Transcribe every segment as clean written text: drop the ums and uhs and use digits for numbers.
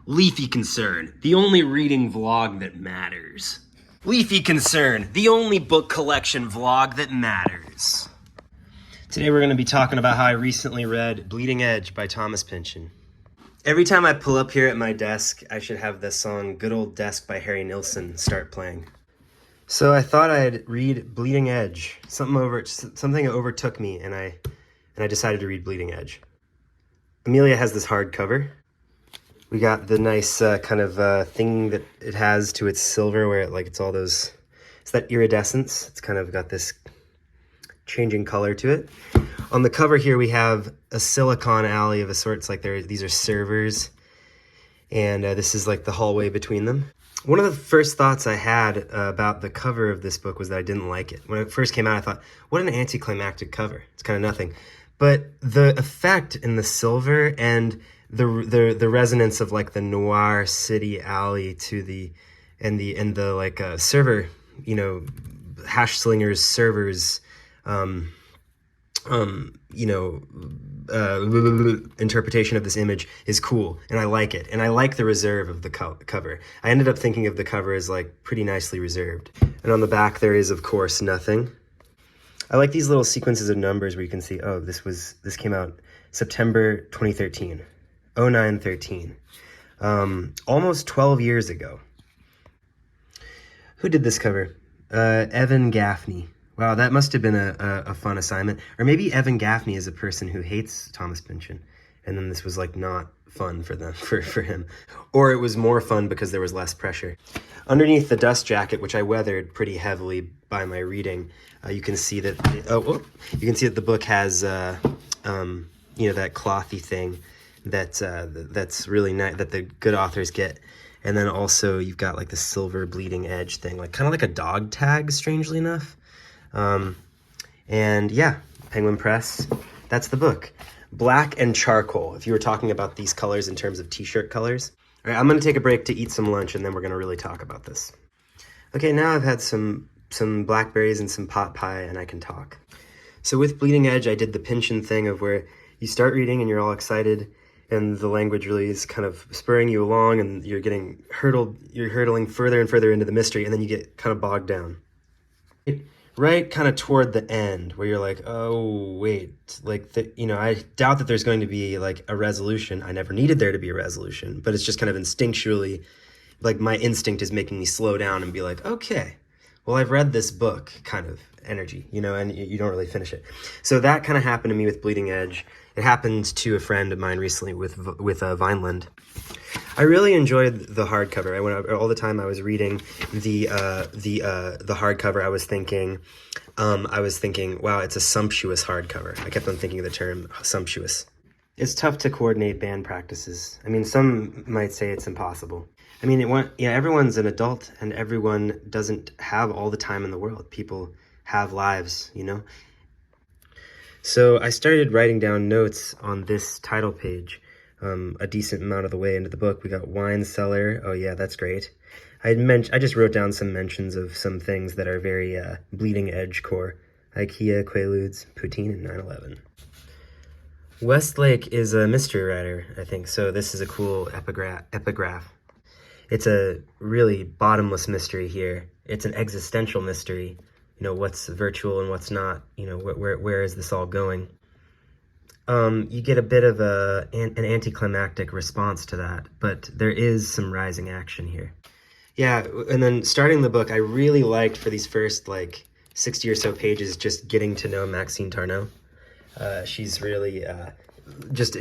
Leafy Concern, the only reading vlog that matters. Leafy Concern, the only book collection vlog that matters. Today we're going to be talking about how I recently read Bleeding Edge by Thomas Pynchon. Every time I pull up here at my desk, I should have this song, Good Old Desk by Harry Nilsson, start playing. So I thought I'd read Bleeding Edge. Something overtook me, and I decided to read Bleeding Edge. Amelia has this hardcover. We got the nice thing that it has to its silver, where it's that iridescence. It's kind of got this changing color to it. On the cover here, we have a silicon alley of a sort. It's like these are servers, and this is like the hallway between them. One of the first thoughts I had about the cover of this book was that I didn't like it. When it first came out, I thought, what an anticlimactic cover. It's kind of nothing. But the effect in the silver and the resonance of like the noir city alley to the server, hash slingers, servers, interpretation of this image is cool, and I like it, and I like the reserve of the cover. I ended up thinking of the cover as like pretty nicely reserved, and on the back there is of course nothing. I like these little sequences of numbers where you can see, oh, this came out September 2013, 0913, almost 12 years ago. Who did this cover? Evan Gaffney. Wow, that must have been a fun assignment. Or maybe Evan Gaffney is a person who hates Thomas Pynchon, and then this was like not fun for him. Or it was more fun because there was less pressure. Underneath the dust jacket, which I weathered pretty heavily by my reading, you can see that the book has that clothy thing that's really nice that the good authors get. And then also you've got like the silver bleeding edge thing, like kind of like a dog tag, strangely enough. And yeah, Penguin Press, that's the book. Black and charcoal, if you were talking about these colors in terms of t-shirt colors. All right, I'm going to take a break to eat some lunch, and then we're going to really talk about this. Okay, now I've had some blackberries and some pot pie, and I can talk. So with Bleeding Edge, I did the Pynchon thing of where you start reading and you're all excited, and the language really is kind of spurring you along, and you're hurtling further and further into the mystery, and then you get kind of bogged down. Right kind of toward the end, where you're like, oh, wait, I doubt that there's going to be like a resolution. I never needed there to be a resolution, but it's just kind of instinctually, like my instinct is making me slow down and be like, okay, well, I've read this book kind of energy, and you don't really finish it. So that kind of happened to me with Bleeding Edge. It happened to a friend of mine recently with Vineland. I really enjoyed the hardcover. All the time I was reading the hardcover, I was thinking, wow, it's a sumptuous hardcover. I kept on thinking of the term sumptuous. It's tough to coordinate band practices. I mean, some might say it's impossible. I mean, everyone's an adult, and everyone doesn't have all the time in the world. People have lives, So I started writing down notes on this title page. A decent amount of the way into the book. We got wine cellar. Oh yeah, that's great. I just wrote down some mentions of some things that are very Bleeding Edge core. IKEA, Quaaludes, poutine, and 9/11. Westlake is a mystery writer, I think, so this is a cool epigraph. It's a really bottomless mystery here. It's an existential mystery. What's virtual and what's not. Where is this all going? You get a bit of an anticlimactic response to that, but there is some rising action here. Yeah, and then starting the book, I really liked for these first 60 or so pages just getting to know Maxine Tarnot. She's really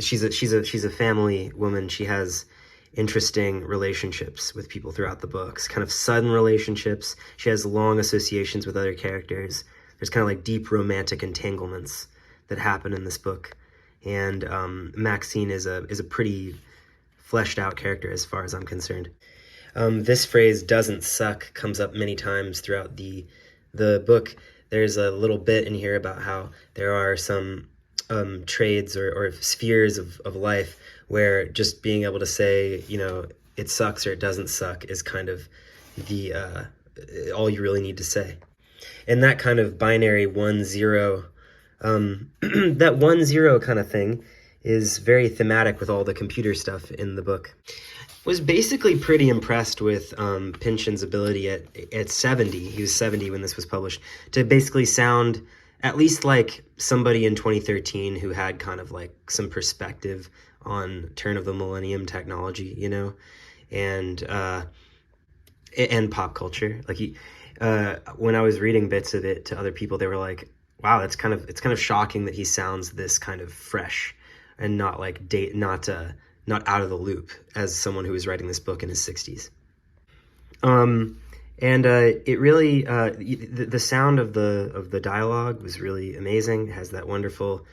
she's a family woman. She has interesting relationships with people throughout the books, kind of sudden relationships. She has long associations with other characters. There's kind of like deep romantic entanglements that happen in this book. And Maxine is a pretty fleshed out character as far as I'm concerned. This phrase "doesn't suck" comes up many times throughout the book. There's a little bit in here about how there are some trades or spheres of life where just being able to say, it sucks or it doesn't suck is kind of the all you really need to say. And that kind of binary 1-0, that 1-0 kind of thing is very thematic with all the computer stuff in the book. Was basically pretty impressed with Pynchon's ability at 70, he was 70 when this was published, to basically sound at least like somebody in 2013 who had kind of like some perspective on turn of the millennium technology, you know, and pop culture. Like when I was reading bits of it to other people, they were like, wow, it's kind of shocking that he sounds this kind of fresh and not like not out of the loop as someone who was writing this book in his 60s. It really the sound of the dialogue was really amazing. It has that wonderful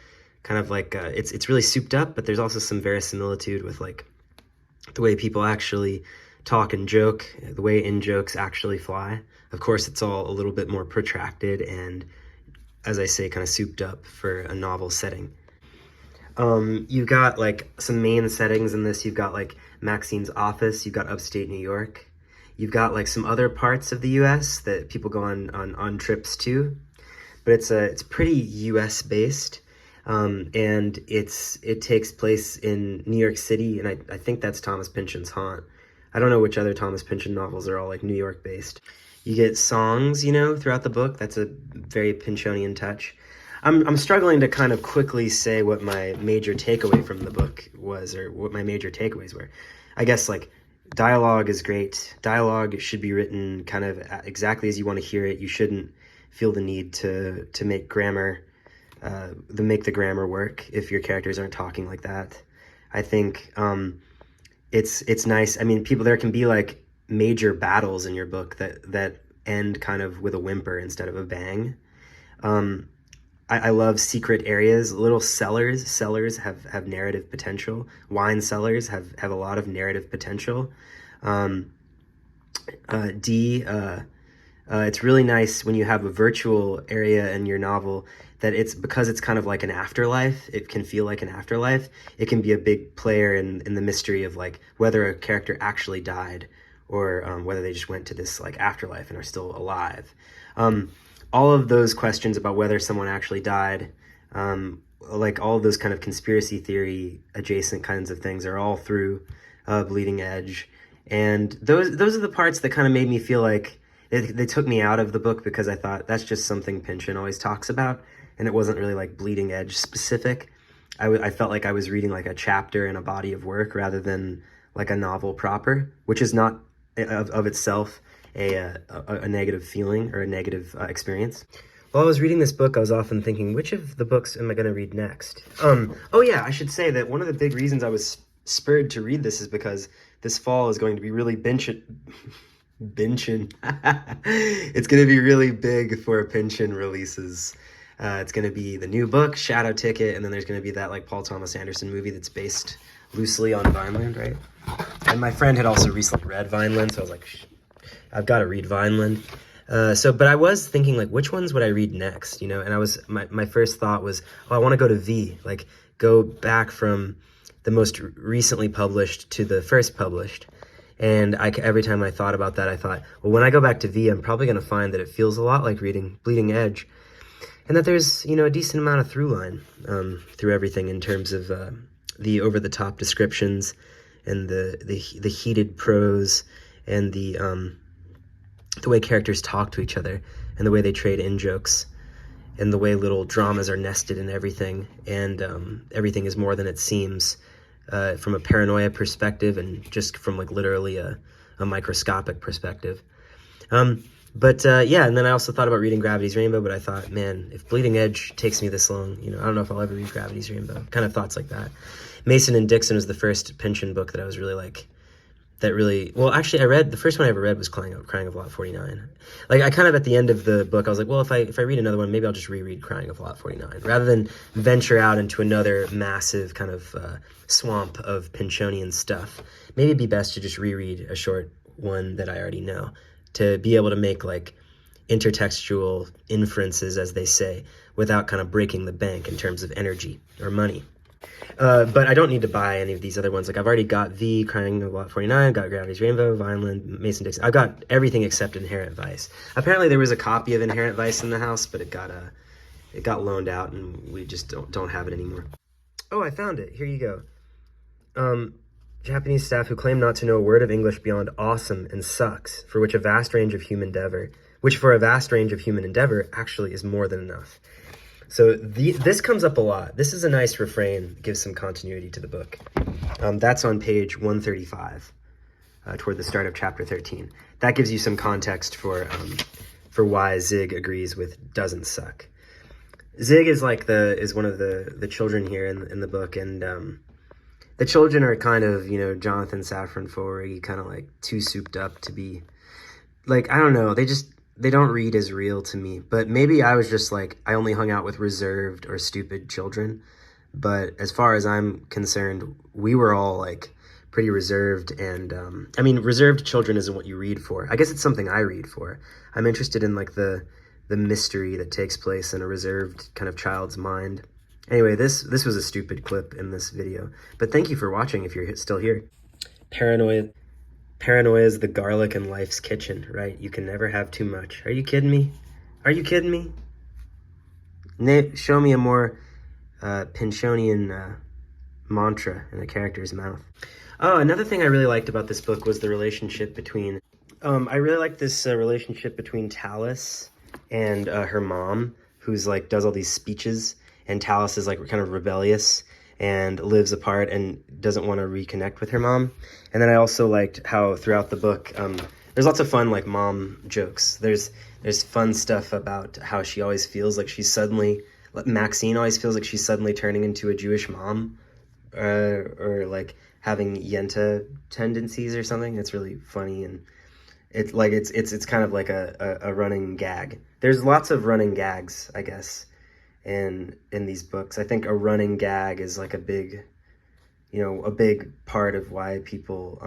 kind of like it's really souped up, but there's also some verisimilitude with like the way people actually talk and joke, the way in jokes actually fly. Of course, it's all a little bit more protracted and, as I say, kind of souped up for a novel setting. You've got like some main settings in this. You've got like Maxine's office. You've got upstate New York. You've got like some other parts of the U.S. that people go on trips to, but it's pretty U.S. based, and it takes place in New York City, and I think that's Thomas Pynchon's haunt. I don't know which other Thomas Pynchon novels are all like New York based. You get songs, you know, throughout the book. That's a very Pynchonian touch. I'm struggling to kind of quickly say what my major takeaway from the book was, or what my major takeaways were. I guess like dialogue is great. Dialogue should be written kind of exactly as you want to hear it. You shouldn't feel the need to make grammar, make the grammar work if your characters aren't talking like that. I think it's nice. I mean, there can be like major battles in your book that end kind of with a whimper instead of a bang. I love secret areas, little cellars. Cellars have narrative potential. Wine cellars have a lot of narrative potential. It's really nice when you have a virtual area in your novel that because it's kind of like an afterlife. It can feel like an afterlife. It can be a big player in the mystery of like whether a character actually died or whether they just went to this like afterlife and are still alive. All of those questions about whether someone actually died, like all of those kind of conspiracy theory adjacent kinds of things are all through Bleeding Edge. And those are the parts that kind of made me feel like they took me out of the book, because I thought that's just something Pynchon always talks about, and it wasn't really like Bleeding Edge specific. I felt like I was reading like a chapter in a body of work rather than like a novel proper, which is not of itself a negative feeling or a negative experience. While I was reading this book, I was often thinking, which of the books am I going to read next? Oh yeah, I should say that one of the big reasons I was spurred to read this is because this fall is going to be really Pynchon. It's going to be really big for Pynchon releases. It's going to be the new book, Shadow Ticket, and then there's going to be that like Paul Thomas Anderson movie that's based loosely on Vineland, right? And my friend had also recently read Vineland, so I was like, I've got to read Vineland. But I was thinking, like, which ones would I read next, you know? And my first thought was, oh, I want to go to V, like, go back from the most recently published to the first published. And every time I thought about that, I thought, well, when I go back to V, I'm probably going to find that it feels a lot like reading Bleeding Edge, and that there's, you know, a decent amount of through line through everything in terms of the over-the-top descriptions and the heated prose and the way characters talk to each other and the way they trade in-jokes and the way little dramas are nested in everything, and everything is more than it seems from a paranoia perspective and just from like literally a microscopic perspective. Yeah, and then I also thought about reading Gravity's Rainbow, but I thought, man, if Bleeding Edge takes me this long, you know, I don't know if I'll ever read Gravity's Rainbow. Kind of thoughts like that. Mason and Dixon was the first Pynchon book that I was really like, well, actually, the first one I ever read was Crying of Lot 49. Like, I kind of, at the end of the book, I was like, well, if I read another one, maybe I'll just reread Crying of Lot 49, rather than venture out into another massive kind of swamp of Pynchonian stuff. Maybe it'd be best to just reread a short one that I already know, to be able to make, like, intertextual inferences, as they say, without kind of breaking the bank in terms of energy or money. But I don't need to buy any of these other ones. Like, I've already got V, Crying of Lot 49, got Gravity's Rainbow, Vineland, Mason Dixon. I've got everything except Inherent Vice. Apparently there was a copy of Inherent Vice in the house, but it got loaned out, and we just don't have it anymore. Oh, I found it. Here you go. Japanese staff who claim not to know a word of English beyond awesome and sucks, for which a vast range of human endeavor, which for a vast range of human endeavor actually is more than enough. So this comes up a lot. This is a nice refrain, gives some continuity to the book. That's on page 135, toward the start of chapter 13. That gives you some context for why Zig agrees with doesn't suck. Zig is one of the children here in the book, and the children are kind of, Jonathan Safran Foer, kind of like too souped up to be, like, I don't know, they don't read as real to me. But maybe I was just like, I only hung out with reserved or stupid children. But as far as I'm concerned, we were all like pretty reserved. And I mean, reserved children isn't what you read for. I guess it's something I read for. I'm interested in like the mystery that takes place in a reserved kind of child's mind. Anyway, this was a stupid clip in this video. But thank you for watching if you're still here. Paranoia is the garlic in life's kitchen, right? You can never have too much. Are you kidding me? Are you kidding me? Show me a more Pynchonian mantra in a character's mouth. Oh, another thing I really liked about this book was the relationship between... I really liked this relationship between Tallis and her mom, who's like does all these speeches, and Tallis is like kind of rebellious and lives apart and doesn't want to reconnect with her mom. And then I also liked how throughout the book, there's lots of fun like mom jokes. There's fun stuff about how she always feels like Maxine always feels like she's suddenly turning into a Jewish mom, or like having Yenta tendencies or something. It's really funny, and it's kind of like a running gag. There's lots of running gags, I guess, in these books. I think a running gag is like a big part of why people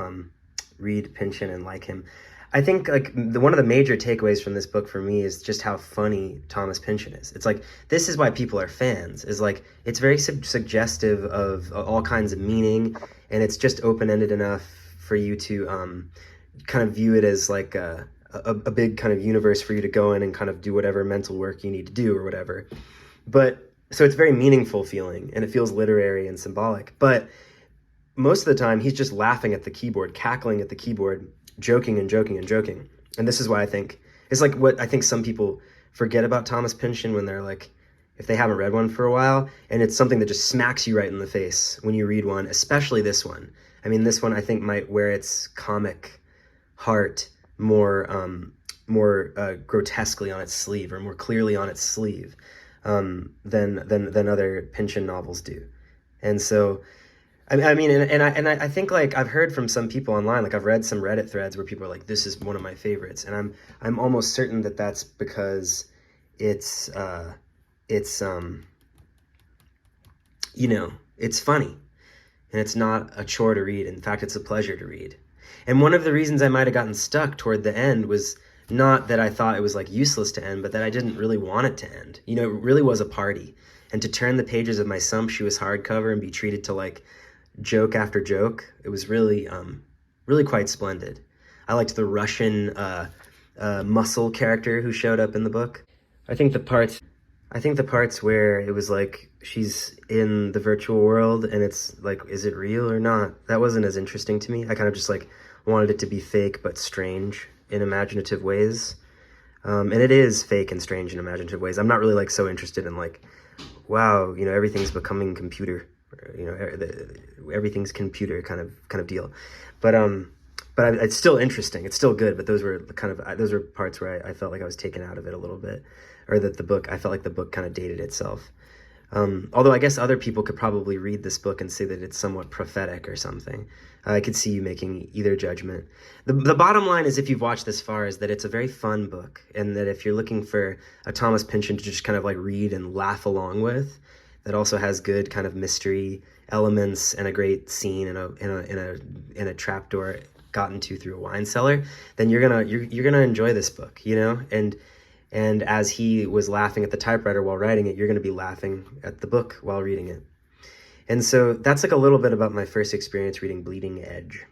read Pynchon and like him. I think like one of the major takeaways from this book for me is just how funny Thomas Pynchon is. It's like, this is why people are fans, is like, it's very suggestive of all kinds of meaning, and it's just open-ended enough for you to kind of view it as like a big kind of universe for you to go in and kind of do whatever mental work you need to do or whatever. But so it's very meaningful feeling, and it feels literary and symbolic. But most of the time, he's just laughing at the keyboard, cackling at the keyboard, joking and joking and joking. And this is why I think, it's like what I think some people forget about Thomas Pynchon when they're like, if they haven't read one for a while, and it's something that just smacks you right in the face when you read one, especially this one. I mean, this one I think might wear its comic heart more grotesquely on its sleeve, or more clearly on its sleeve, than other Pynchon novels do. And so, I mean, I think like I've heard from some people online, like I've read some Reddit threads where people are like, this is one of my favorites, and I'm almost certain that that's because it's funny, and it's not a chore to read. In fact, it's a pleasure to read. And one of the reasons I might have gotten stuck toward the end was not that I thought it was like useless to end, but that I didn't really want it to end. It really was a party. And to turn the pages of my sumptuous hardcover and be treated to like joke after joke, it was really, really quite splendid. I liked the Russian muscle character who showed up in the book. I think the parts where it was like she's in the virtual world and it's like, is it real or not? That wasn't as interesting to me. I kind of just like wanted it to be fake but strange in imaginative ways. And it is fake and strange in imaginative ways. I'm not really like so interested in like, wow, everything's becoming computer, everything's computer kind of deal. But it's still interesting. It's still good. But those were parts where I felt like I was taken out of it a little bit, or that I felt like the book kind of dated itself. Although I guess other people could probably read this book and say that it's somewhat prophetic or something. I could see you making either judgment. The bottom line is, if you've watched this far, is that it's a very fun book, and that if you're looking for a Thomas Pynchon to just kind of like read and laugh along with, that also has good kind of mystery elements and a great scene in a trapdoor got into through a wine cellar, then you're gonna enjoy this book, And as he was laughing at the typewriter while writing it, you're going to be laughing at the book while reading it. And so that's like a little bit about my first experience reading Bleeding Edge.